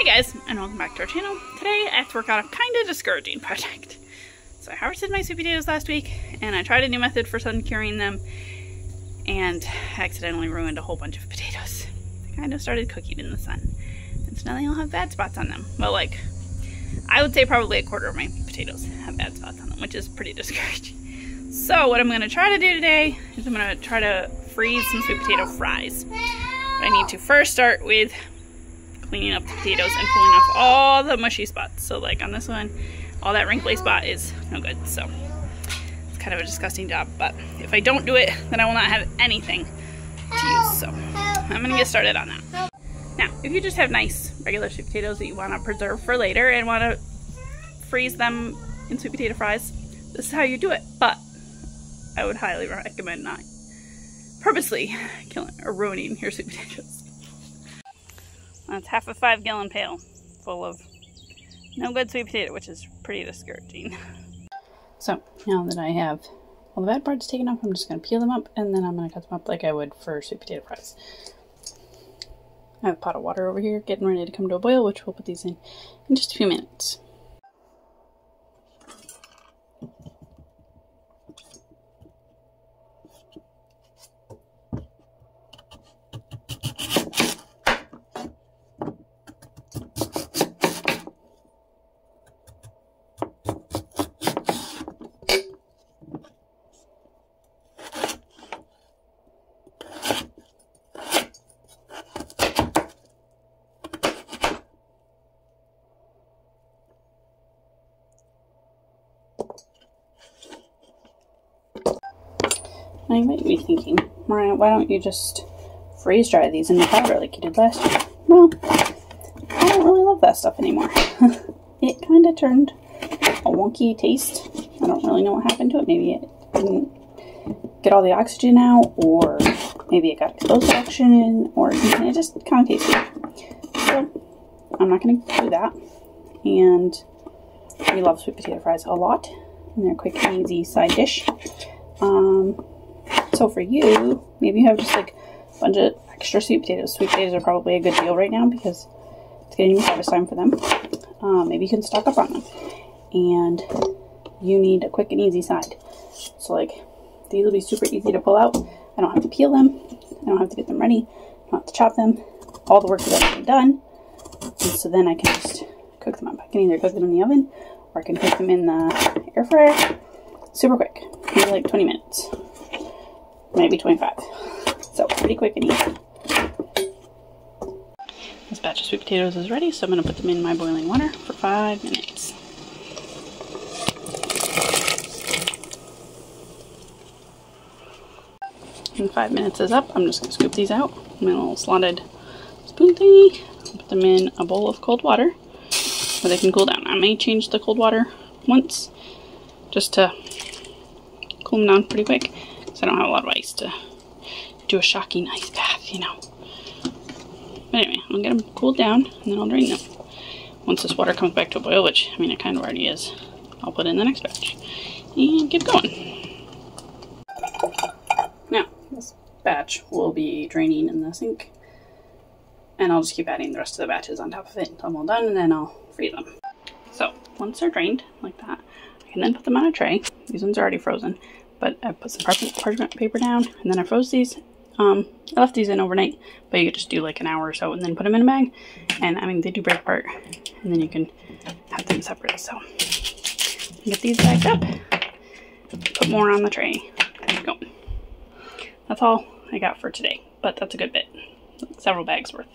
guys, and welcome back to our channel. Today I have to work on a kind of discouraging project. So I harvested my sweet potatoes last week, and I tried a new method for sun curing them, and accidentally ruined a whole bunch of potatoes. They kind of started cooking in the sun, and so now they all have bad spots on them. Well, like, I would say probably a quarter of my potatoes have bad spots on them, which is pretty discouraging. So what I'm going to try to do today is I'm going to try to freeze some sweet potato fries. I need to first start with cleaning up the potatoes and pulling off all the mushy spots. So like on this one, all that wrinkly spot is no good. So it's kind of a disgusting job, but if I don't do it, then I will not have anything to use. So I'm gonna get started on that. Now, if you just have nice regular sweet potatoes that you want to preserve for later and want to freeze them in sweet potato fries, this is how you do it. But I would highly recommend not purposely killing or ruining your sweet potatoes. That's half a 5-gallon pail full of no good sweet potato, which is pretty discouraging. So now that I have all the bad parts taken off, I'm just going to peel them up, and then I'm going to cut them up like I would for sweet potato fries. I have a pot of water over here getting ready to come to a boil, which we'll put these in just a few minutes. Now you might be thinking, Mariah, why don't you just freeze dry these in the powder like you did last year? Well, I don't really love that stuff anymore. It kind of turned a wonky taste. I don't really know what happened to it. Maybe it didn't get all the oxygen out, or maybe it got exposed to oxygen, or something. It just kind of tastes weird. So I'm not going to do that. And we love sweet potato fries a lot, and they're a quick and easy side dish. So for you, maybe you have just like a bunch of extra sweet potatoes. Sweet potatoes are probably a good deal right now because it's getting harvest time for them. Maybe you can stock up on them. And you need a quick and easy side. So like, these will be super easy to pull out. I don't have to peel them. I don't have to get them ready. I don't have to chop them. All the work is already done. And so then I can just cook them up. I can either cook them in the oven, or I can cook them in the air fryer. Super quick, maybe like 20 minutes. Maybe 25. So pretty quick and easy. This batch of sweet potatoes is ready, so I'm going to put them in my boiling water for 5 minutes. And 5 minutes is up. I'm just going to scoop these out. My little slotted spoon thingy. Put them in a bowl of cold water so they can cool down. I may change the cold water once just to cool them down pretty quick. I don't have a lot of ice to do a shocking ice bath, you know. But anyway, I'll get them cooled down, and then I'll drain them. Once this water comes back to a boil, which, I mean, it kind of already is, I'll put in the next batch. And keep going. Now, this batch will be draining in the sink. And I'll just keep adding the rest of the batches on top of it until I'm all done, and then I'll freeze them. So, once they're drained, like that, I can then put them on a tray. These ones are already frozen. But I put some parchment paper down, and then I froze these. I left these in overnight, but you could just do like an hour or so and then put them in a bag. And I mean, they do break apart, and then you can have them separate. So get these bagged up, put more on the tray, keep going. That's all I got for today, but that's a good bit. Several bags worth.